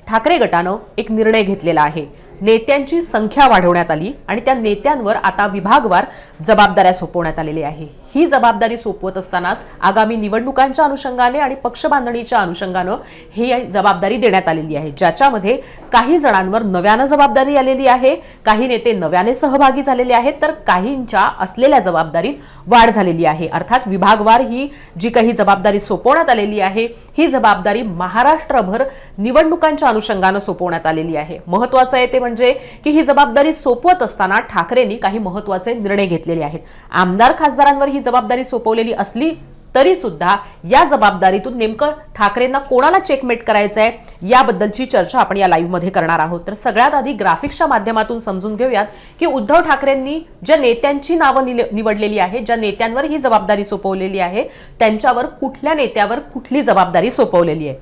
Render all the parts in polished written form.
ठाकरे गटानं एक निर्णय घेतलेला आहे। नेत्यांची संख्या वाढवण्यात आली आणि त्या नेत्यांवर आता विभागवार जबाबदाऱ्या सोपवण्यात आलेल्या आहे। ही जबाबदारी सोपवत असतानाच आगामी निवडणुकांच्या अनुषंगाने आणि पक्षबांधणीच्या अनुषंगाने ही जबाबदारी देण्यात आलेली आहे, ज्याच्यामध्ये काही जणांवर नव्याने जबाबदारी आलेली आहे, काही नेते नव्याने सहभागी झालेले आहेत, तर काहींच्या असलेल्या जबाबदारीत वाढ झालेली आहे। अर्थात विभागवार ही जी काही जबाबदारी सोपवण्यात आलेली आहे, ही जबाबदारी महाराष्ट्रभर निवडणुकांच्या अनुषंगाने सोपवण्यात आलेली आहे। महत्त्वाचं आहे ते म्हणजे की ही जबाबदारी सोपवत असताना ठाकरेंनी काही महत्त्वाचे निर्णय घेतलेले आहेत। आमदार खासदारांवर ही जबाबदारी सोपवलेली असली तरी सुद्धा या जबाबदारीतून नेमकं ठाकरेंना कोणाला चेकमेट करायचं आहे याबद्दलची चर्चा आपण या लाईव्ह मध्ये करणार आहोत। तर सगळ्यात आधी ग्राफिक्सच्या माध्यमातून समजून घेऊयात की उद्धव ठाकरेंनी ज्या नेत्यांची नावं निवडलेली आहे, ज्या नेत्यांवर ही जबाबदारी सोपवलेली आहे, त्यांच्यावर कुठल्या नेत्यावर कुठली जबाबदारी सोपवलेली आहे।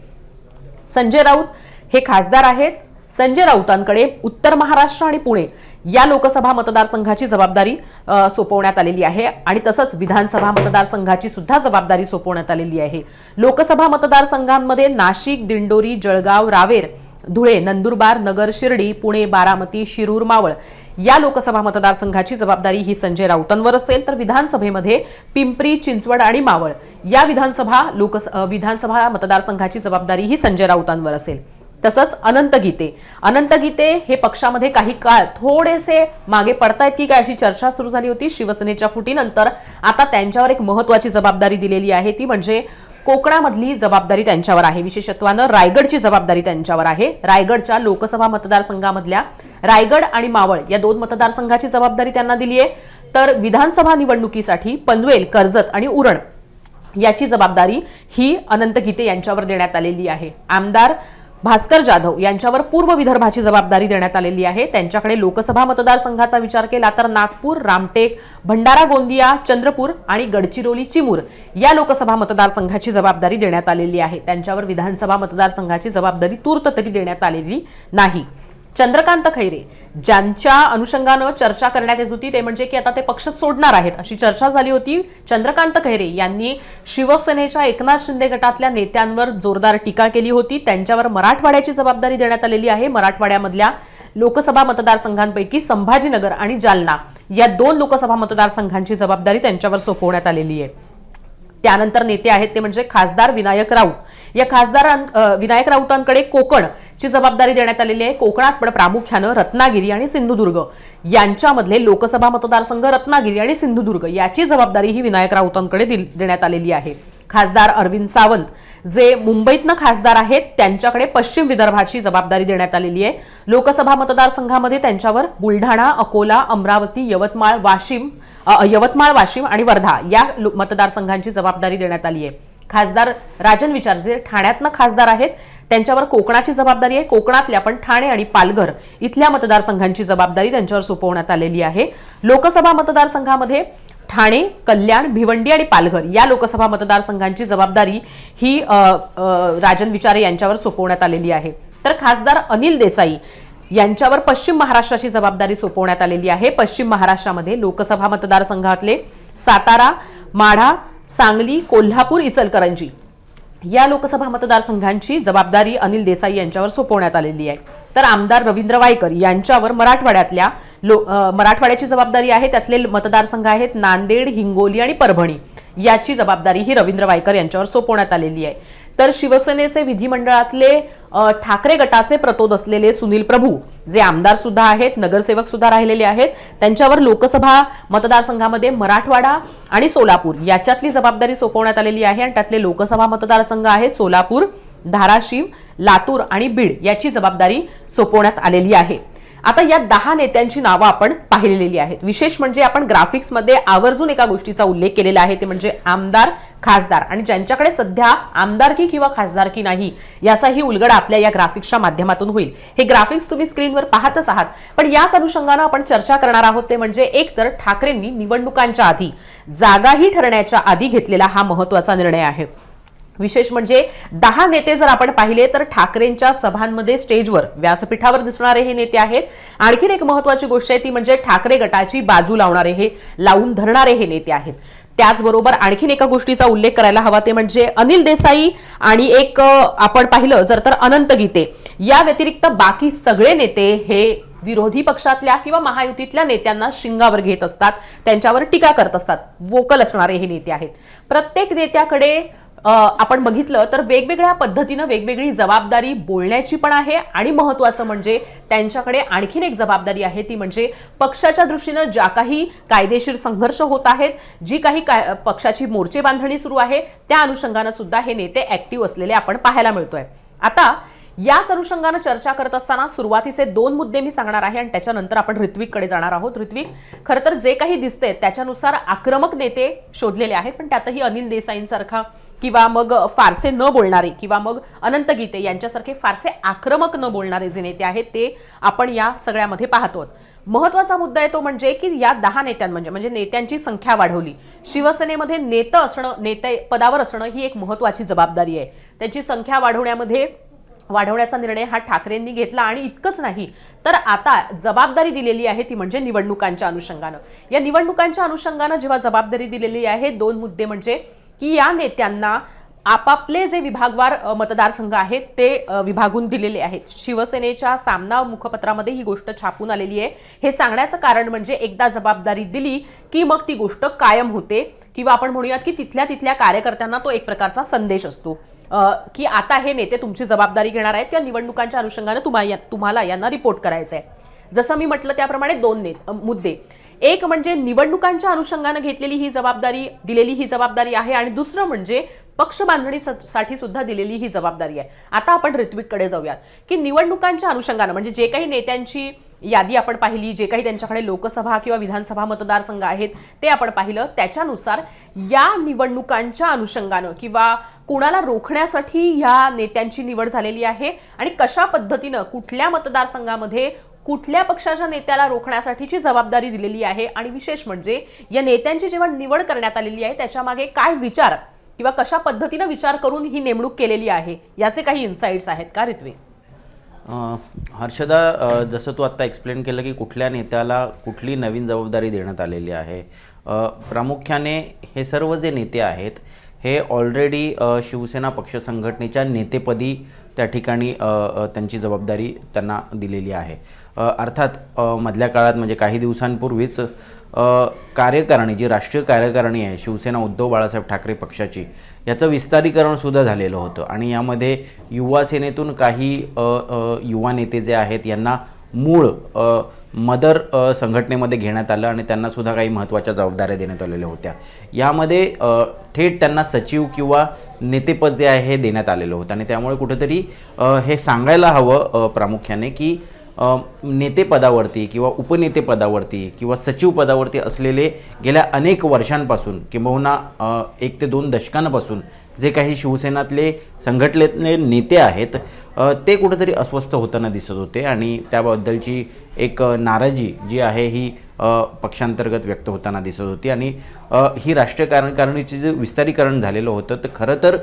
संजय राऊत हे खासदार आहेत। संजय राऊतांकडे उत्तर महाराष्ट्र आणि पुणे या लोकसभा मतदारसंघाची जबाबदारी सोपवण्यात आलेली आहे आणि तसंच विधानसभा मतदारसंघाची सुद्धा जबाबदारी सोपवण्यात आलेली आहे। लोकसभा मतदारसंघांमध्ये नाशिक, दिंडोरी, जळगाव, रावेर, धुळे, नंदुरबार, नगर, शिर्डी, पुणे, बारामती, शिरूर, मावळ या लोकसभा मतदारसंघाची जबाबदारी ही संजय राऊतांवर असेल, तर विधानसभेमध्ये पिंपरी, चिंचवड आणि मावळ या विधानसभा मतदारसंघाची जबाबदारी ही संजय राऊतांवर असेल। तसंच अनंत गीते हे पक्षामध्ये काही काळ थोडेसे मागे पडतायत की काय अशी चर्चा सुरू झाली होती। शिवसेनेच्या फुटीनंतर आता त्यांच्यावर एक महत्त्वाची जबाबदारी दिलेली आहे, ती म्हणजे कोकणामधली जबाबदारी त्यांच्यावर आहे। विशेषत्वानं रायगडची जबाबदारी त्यांच्यावर आहे। रायगडच्या लोकसभा मतदारसंघामधल्या रायगड आणि मावळ या दोन मतदारसंघाची जबाबदारी त्यांना दिली आहे। तर विधानसभा निवडणुकीसाठी पनवेल, कर्जत आणि उरण याची जबाबदारी ही अनंत गीते यांच्यावर देण्यात आलेली आहे। आमदार भास्कर जाधव यांच्यावर पूर्व विदर्भाची जबाबदारी देण्यात आलेली आहे। त्यांच्याकडे लोकसभा मतदारसंघाचा विचार केला तर नागपूर, रामटेक, भंडारा, गोंदिया, चंद्रपूर आणि गडचिरोली, चिमूर या लोकसभा मतदारसंघाची जबाबदारी देण्यात आलेली आहे। त्यांच्यावर विधानसभा मतदारसंघाची जबाबदारी तूर्त तरी देण्यात आलेली नाही। चंद्रकांत खैरे ज्यांच्या अनुषंगाने चर्चा करण्यात येत होती ते म्हणजे की आता ते पक्ष सोडणार आहेत अशी चर्चा झाली होती। चंद्रकांत खैरे यांनी शिवसेनेच्या एकनाथ शिंदे गटातल्या नेत्यांवर जोरदार टीका केली होती। त्यांच्यावर मराठवाड्याची जबाबदारी देण्यात आलेली आहे। मराठवाड्यामधल्या लोकसभा मतदारसंघांपैकी संभाजीनगर आणि जालना या दोन लोकसभा मतदारसंघांची जबाबदारी त्यांच्यावर सोपवण्यात आलेली आहे। त्यानंतर नेते आहेत ते म्हणजे खासदार विनायक राऊत। या खासदार विनायक राऊतांकडे कोकणची जबाबदारी देण्यात आलेली आहे। कोकणात पण प्रामुख्याने रत्नागिरी आणि सिंधुदुर्ग यांच्यामधले लोकसभा मतदारसंघ रत्नागिरी आणि सिंधुदुर्ग याची जबाबदारी ही विनायक राऊतांकडे देण्यात आलेली आहे। खासदार अरविंद सावंत जे मुंबईतनं खासदार आहेत त्यांच्याकडे पश्चिम विदर्भाची जबाबदारी देण्यात आलेली आहे। लोकसभा मतदारसंघामध्ये त्यांच्यावर बुलढाणा, अकोला, अमरावती, यवतमाळ, वाशिम आणि वर्धा या मतदारसंघांची जबाबदारी देण्यात आली आहे। खासदार राजन विचार जे ठाण्यातनं खासदार आहेत त्यांच्यावर कोकणाची जबाबदारी आहे। कोकणातल्या पण ठाणे आणि पालघर इथल्या मतदारसंघांची जबाबदारी त्यांच्यावर सोपवण्यात आलेली आहे। लोकसभा मतदारसंघामध्ये ठाणे, कल्याण, भिवंडी आणि पालघर या लोकसभा मतदारसंघांची जबाबदारी ही राजन विचारे यांच्यावर सोपवण्यात आलेली आहे। तर खासदार अनिल देसाई यांच्यावर पश्चिम महाराष्ट्राची जबाबदारी सोपवण्यात आलेली आहे। पश्चिम महाराष्ट्रामध्ये लोकसभा मतदारसंघातले सातारा, माढा, सांगली, कोल्हापूर, इचलकरंजी या लोकसभा मतदारसंघांची जबाबदारी अनिल देसाई यांच्यावर सोपवण्यात आलेली आहे। तर आमदार रवींद्र वायकर यांच्यावर मराठवाड्याची जबाबदारी आहे। त्यातले मतदारसंघ आहेत नांदेड, हिंगोली आणि परभणी याची जबाबदारी ही रवींद्र वायकर यांच्यावर सोपवण्यात आलेली आहे। तर शिवसेनेचे विधिमंडळातले ठाकरे गटाचे प्रतोद असलेले सुनील प्रभू जे आमदार सुद्धा आहेत, नगरसेवक सुद्धा राहिलेले आहेत, त्यांच्यावर लोकसभा मतदारसंघामध्ये मराठवाडा आणि सोलापूर याच्यातली जबाबदारी सोपवण्यात आलेली आहे आणि त्यातले लोकसभा मतदारसंघ आहेत सोलापूर, धाराशिव, लातूर आणि बीड याची जबाबदारी सोपवण्यात आलेली आहे। आता या 10 नेत्यांची नावं आपण पाहिलेली आहेत। विशेष म्हणजे आपण ग्राफिक्समध्ये आवर्जून एका गोष्टीचा उल्लेख केलेला आहे ते म्हणजे आमदार, खासदार आणि ज्यांच्याकडे सध्या आमदारकी किंवा खासदारकी नाही याचाही उलगडा आपल्या या ग्राफिक्सच्या माध्यमातून होईल। हे ग्राफिक्स तुम्ही स्क्रीनवर पाहतच आहात, पण याच अनुषंगाने आपण चर्चा करणार आहोत ते म्हणजे एक तर ठाकरेंनी निवडणुकांच्या आधी जागाही ठरण्याच्या आधी घेतलेला हा महत्त्वाचा निर्णय आहे। विशेष म्हणजे 10 नेते जर आपण पाहिले तर ठाकरेंच्या सभांमध्ये स्टेजवर व्यासपीठावर दिसणारे हे नेते आहेत। आणखीन एक महत्त्वाची गोष्ट आहे ती म्हणजे ठाकरे गटाची बाजू लावून धरणारे हे नेते आहेत। त्याचबरोबर आणखीन एका गोष्टीचा उल्लेख करायला हवा ते म्हणजे अनिल देसाई आणि एक आपण पाहिलं जर तर अनंत गीते या व्यतिरिक्त बाकी सगळे नेते हे विरोधी पक्षातल्या किंवा महायुतीतल्या नेत्यांना शिंगावर घेत असतात, त्यांच्यावर टीका करत असतात. वोकल असणारे हे नेते आहेत. प्रत्येक नेत्याकडे आपण बघितलं तर वेगवेगळ्या पद्धतीनं वेगवेगळी जबाबदारी बोलण्याची पण आहे आणि महत्त्वाचं म्हणजे त्यांच्याकडे आणखीन एक जबाबदारी आहे ती म्हणजे पक्षाच्या दृष्टीनं ज्या काही कायदेशीर संघर्ष होत आहेत, जी काही पक्षाची मोर्चे बांधणी सुरू आहे त्या अनुषंगानं सुद्धा हे नेते ऍक्टिव्ह असलेले आपण पाहायला मिळतोय. आता याच अनुषंगानं चर्चा करत असताना सुरुवातीचे 2 मुद्दे मी सांगणार आहे आणि त्याच्यानंतर आपण ऋत्विककडे जाणार आहोत. ऋत्विक, खरं तर जे काही दिसतंय त्याच्यानुसार आक्रमक नेते शोधलेले आहेत, पण त्यातही अनिल देसाईंसारखा किंवा मग फारसे न बोलणारे किंवा मग अनंत गीते यांच्यासारखे फारसे आक्रमक न बोलणारे जे नेते आहेत ते आपण या सगळ्यामध्ये पाहतो. महत्वाचा मुद्दा आहे तो म्हणजे की या 10 नेत्यांमध्ये म्हणजे नेत्यांची संख्या वाढवली. शिवसेनेमध्ये नेते पदावर असणं ही एक महत्वाची जबाबदारी आहे. त्यांची संख्या वाढवण्याचा निर्णय हा ठाकरेंनी घेतला आणि इतकंच नाही तर आता जबाबदारी दिलेली आहे ती म्हणजे निवडणुकांच्या अनुषंगानं. या निवडणुकांच्या अनुषंगानं जेव्हा जबाबदारी दिलेली आहे 2 मुद्दे म्हणजे की या नेत्यांना आपापले जे विभागवार मतदारसंघ आहेत ते विभागून दिलेले आहेत. शिवसेनेच्या सामना मुखपत्रामध्ये ही गोष्ट छापून आलेली आहे. हे सांगण्याचं कारण म्हणजे एकदा जबाबदारी दिली की मग ती गोष्ट कायम होते किंवा आपण म्हणूयात की तिथल्या कार्यकर्त्यांना तो एक प्रकारचा संदेश असतो की आता हे नेते तुमची जबाबदारी घेणार आहेत किंवा निवडणुकांच्या अनुषंगाने तुम्हाला यांना रिपोर्ट करायचं आहे. जसं मी म्हटलं त्याप्रमाणे 2 मुद्दे, एक म्हणजे निवडणुकांच्या अनुषंगाने घेतलेली ही जबाबदारी दिलेली ही जबाबदारी आहे आणि दुसरं म्हणजे पक्ष बांधणीसाठी सुद्धा दिलेली ही जबाबदारी आहे. आता आपण ऋत्विककडे जाऊयात की निवडणुकांच्या अनुषंगाने म्हणजे जे काही नेत्यांची यादी आपण पाहिली, जे काही त्यांच्याकडे लोकसभा किंवा विधानसभा मतदारसंघ आहेत ते आपण पाहिलं, त्याच्यानुसार या निवडणुकांच्या अनुषंगानं किंवा कुणाला रोखण्यासाठी या नेत्यांची निवड झालेली आहे आणि कशा पद्धतीनं कुठल्या मतदारसंघामध्ये कुठल्या पक्षाच्या नेत्याला रोखण्यासाठीची जबाबदारी दिलेली आहे आणि विशेष म्हणजे या नेत्यांची जेव्हा निवड करण्यात आलेली आहे त्याच्यामागे काय विचार किंवा कशा पद्धतीने विचार करून ही नेमणूक केलेली आहे याचे काही इन्साइट्स आहेत का ऋत्विक? हर्षदा, जसं तू आत्ता एक्सप्लेन केलं की कुठल्या नेत्याला कुठली नवीन जबाबदारी देण्यात आलेली आहे, प्रामुख्याने हे सर्व जे नेते आहेत हे ऑलरेडी शिवसेना पक्ष संघटनेच्या नेतेपदी त्या ठिकाणी त्यांची जबाबदारी त्यांना दिलेली आहे. अर्थात मधल्या काळात म्हणजे काही दिवसांपूर्वीच कार्यकारिणी जी राष्ट्रीय कार्यकारिणी आहे शिवसेना उद्धव बाळासाहेब ठाकरे पक्षाची याचं विस्तारीकरणसुद्धा झालेलं होतं आणि यामध्ये युवा सेनेतून काही युवा नेते जे आहेत यांना मूळ मदर संघटनेमध्ये घेण्यात आलं आणि त्यांनासुद्धा काही महत्त्वाच्या जबाबदाऱ्या देण्यात आलेल्या होत्या. यामध्ये थेट त्यांना सचिव किंवा नेतेपद जे आहे हे देण्यात आलेलं होतं आणि त्यामुळे कुठेतरी हे सांगायला हवं प्रामुख्याने की नेतेपदावरती किंवा उपनेतेपदावरती किंवा सचिव पदावरती असलेले गेल्या अनेक वर्षांपासून किंबहुना 1 ते 2 दशकांपासून जे काही शिवसेनातले संघटनेतले नेते आहेत ते कुठेतरी अस्वस्थ होताना दिसत होते आणि त्याबद्दलची एक नाराजी जी आहे ही पक्षांतर्गत व्यक्त होताना दिसत होती आणि ही राष्ट्रीय कार्यकारिणीचे जे विस्तारीकरण झालेलं होतं ते खरं तर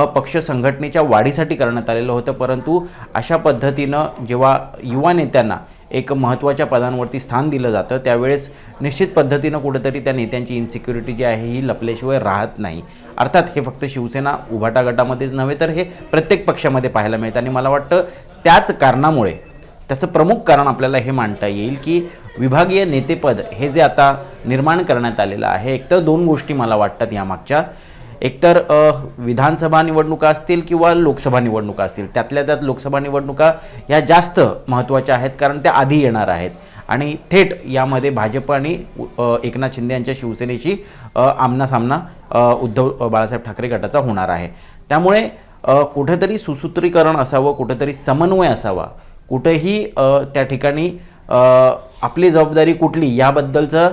पक्ष संघटनेच्या वाढीसाठी करण्यात आलेलं होतं, परंतु अशा पद्धतीनं जेव्हा युवा नेत्यांना एक महत्त्वाच्या पदांवरती स्थान दिलं जातं त्यावेळेस निश्चित पद्धतीनं कुठेतरी त्या नेत्यांची इन्सिक्युरिटी जी आहे ही लपल्याशिवाय राहत नाही. अर्थात हे फक्त शिवसेना उभाटा गटामध्येच नव्हे तर हे प्रत्येक पक्षामध्ये पाहायला मिळतं आणि मला वाटतं त्याच कारणामुळे त्याचं प्रमुख कारण आपल्याला हे मांडता येईल की विभागीय नेतेपद हे जे आता निर्माण करण्यात आलेलं आहे, एकतर 2 गोष्टी मला वाटतात यामागच्या. एकतर विधानसभा निवडणुका असतील किंवा लोकसभा निवडणुका असतील, त्यातल्या त्यात लोकसभा निवडणुका ह्या जास्त महत्त्वाच्या आहेत कारण त्या आधी येणार आहेत आणि थेट यामध्ये भाजप आणि एकनाथ शिंदे यांच्या शिवसेनेची आमनासामना उद्धव बाळासाहेब ठाकरे गटाचा होणार आहे. त्यामुळे कुठेतरी सुसूत्रीकरण असावं, कुठेतरी समन्वय असावा, कुठेही त्या ठिकाणी आपली जबाबदारी कुठली याबद्दलचं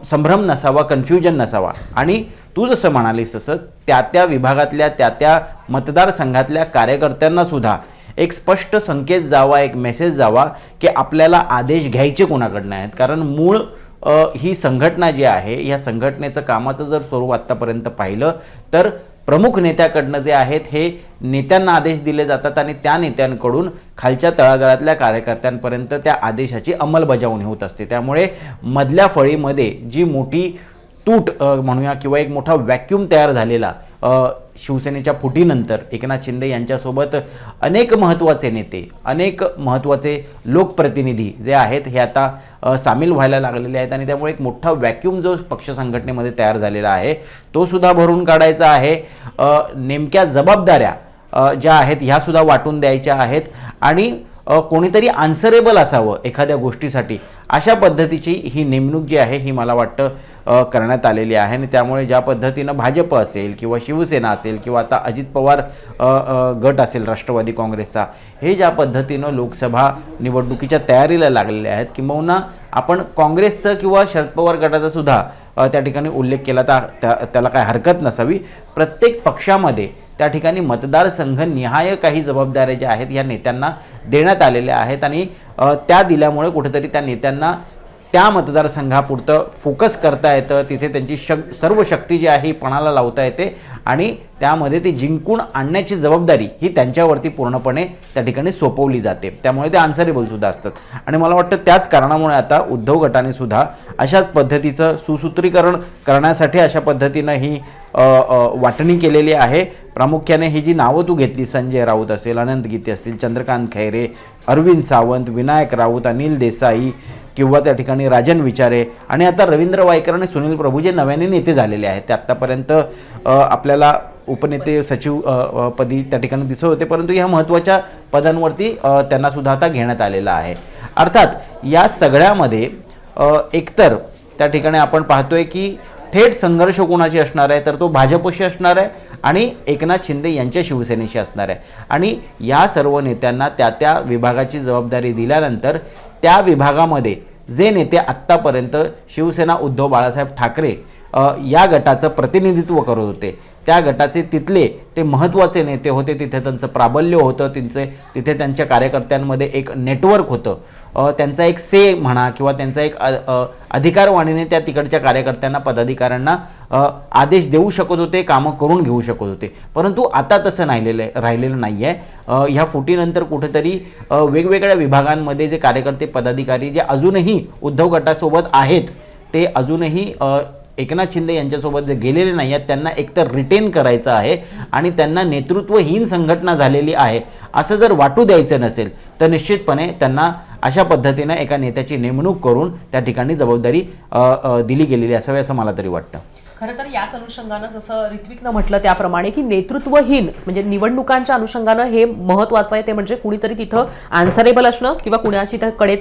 संभ्रम नसावा, कन्फ्युजन नसावा आणि तू जसं म्हणालीस तसं त्या विभागातल्या त्या मतदारसंघातल्या कार्यकर्त्यांनासुद्धा एक स्पष्ट संकेत जावा, एक मेसेज जावा की आपल्याला आदेश घ्यायचे कोणाकडनं आहेत. कारण मूळ ही संघटना जी आहे या संघटनेचं कामाचं जर स्वरूप आत्तापर्यंत पाहिलं तर प्रमुख नेत्याकडनं जे आहेत हे नेत्यांना आदेश दिले जातात आणि त्या नेत्यांकडून खालच्या तळागाळातल्या कार्यकर्त्यांपर्यंत त्या आदेशाची अंमलबजावणी होत असते. त्यामुळे मधल्या फळीमध्ये जी मोठी तूट म्हणूया किंवा एक मोठा व्हॅक्यूम तयार झालेला शिवसेनेच्या फुटीनंतर एकनाथ शिंदे यांच्यासोबत अनेक महत्त्वाचे नेते, अनेक महत्त्वाचे लोकप्रतिनिधी जे आहेत हे आता सामील व्हायला लागलेले आहेत आणि त्यामुळे एक मोठा व्हॅक्यूम जो पक्ष संघटनेमध्ये तयार झालेला आहे तो सुद्धा भरून काढायचा आहे. नेमक्या जबाबदाऱ्या ज्या आहेत ह्या सुद्धा वाटून द्यायच्या आहेत आणि कोणीतरी आन्सरेबल असावं एखाद्या गोष्टीसाठी, अशा पद्धतीची ही नेमणूक जी आहे ही मला वाटतं करण्यात आलेली आहे. आणि त्यामुळे ज्या पद्धतीनं भाजप असेल किंवा शिवसेना असेल किंवा आता अजित पवार गट असेल राष्ट्रवादी काँग्रेसचा, हे ज्या पद्धतीनं लोकसभा निवडणुकीच्या तयारीला लागलेले आहेत, किंबहुना आपण काँग्रेसचं किंवा शरद पवार गटाचा सुद्धा त्या ठिकाणी उल्लेख केला तर त्याला काय हरकत नसावी. प्रत्येक पक्षामध्ये त्या ठिकाणी मतदारसंघ निहाय काही जबाबदाऱ्या ज्या आहेत या नेत्यांना देण्यात आलेल्या आहेत आणि त्या दिल्यामुळे कुठेतरी त्या नेत्यांना त्या मतदारसंघापुरतं फोकस करता येतं, तिथे त्यांची सर्व शक्ती जी आहे ही पणाला लावता येते आणि त्यामध्ये ती जिंकून आणण्याची जबाबदारी ही त्यांच्यावरती पूर्णपणे त्या ठिकाणी सोपवली जाते. त्यामुळे ते आन्सरेबल सुद्धा असतात आणि मला वाटतं त्याच कारणामुळे आता उद्धव गटाने सुद्धा अशाच पद्धतीचं सुसूत्रीकरण करण्यासाठी अशा पद्धतीनं ही वाटणी केलेली आहे. प्रामुख्याने ही जी नावं तू घेतली, संजय राऊत असेल, अनंत गीते असतील, चंद्रकांत खैरे, अरविंद सावंत, विनायक राऊत, अनिल देसाई किंवा त्या ठिकाणी राजन विचारे आणि आता रवींद्र वायकर आणि सुनील प्रभू जे नव्याने नेते झालेले आहेत, ते आत्तापर्यंत आपल्याला उपनेते सचिव पदी त्या ठिकाणी दिसत होते, परंतु ह्या महत्त्वाच्या पदांवरती त्यांना सुद्धा आता घेण्यात आलेलं आहे. अर्थात या सगळ्यामध्ये एकतर त्या ठिकाणी आपण पाहतोय की थेट संघर्ष कोणाशी असणार आहे तर तो भाजपशी असणार आहे आणि एकनाथ शिंदे यांच्या शिवसेनेशी असणार आहे. आणि या सर्व नेत्यांना त्या त्या विभागाची जबाबदारी दिल्यानंतर त्या विभागामध्ये जे नेते आत्तापर्यंत शिवसेना उद्धव बाळासाहेब ठाकरे या गटाचं प्रतिनिधित्व करत होते, त्या गटाचे तिथले ते महत्त्वाचे नेते होते, तिथे त्यांचं प्राबल्य होतं, तिथे त्यांच्या कार्यकर्त्यांमध्ये एक नेटवर्क होतं, त्यांचा एक से म्हणा किंवा त्यांचा एक अधिकारवाणीने त्या तिकडच्या कार्यकर्त्यांना, पदाधिकाऱ्यांना आदेश देऊ शकत होते, कामं करून घेऊ शकत होते. परंतु आता तसं राहिलेलं नाही आहे. ह्या फुटीनंतर कुठेतरी वेगवेगळ्या विभागांमध्ये जे कार्यकर्ते पदाधिकारी जे अजूनही उद्धव गटासोबत आहेत ते अजूनही एकनाथ शिंदे यांच्यासोबत जे गेलेले नाही आहेत त्यांना एकतर रिटेन करायचं आहे आणि त्यांना नेतृत्वहीन संघटना झालेली आहे असं जर वाटू द्यायचं नसेल तर निश्चितपणे त्यांना अशा पद्धतीनं एका नेत्याची नेमणूक करून त्या ठिकाणी जबाबदारी दिली गेलेली असावी असं मला तरी वाटतं. खरं तर याच अनुषंगानं जसं ऋत्विकनं म्हटलं त्याप्रमाणे की नेतृत्वहीन म्हणजे निवडणुकांच्या अनुषंगानं हे महत्त्वाचं आहे, ते म्हणजे कुणीतरी तिथं आन्सरेबल असणं किंवा कुणाची त्या कडे तरी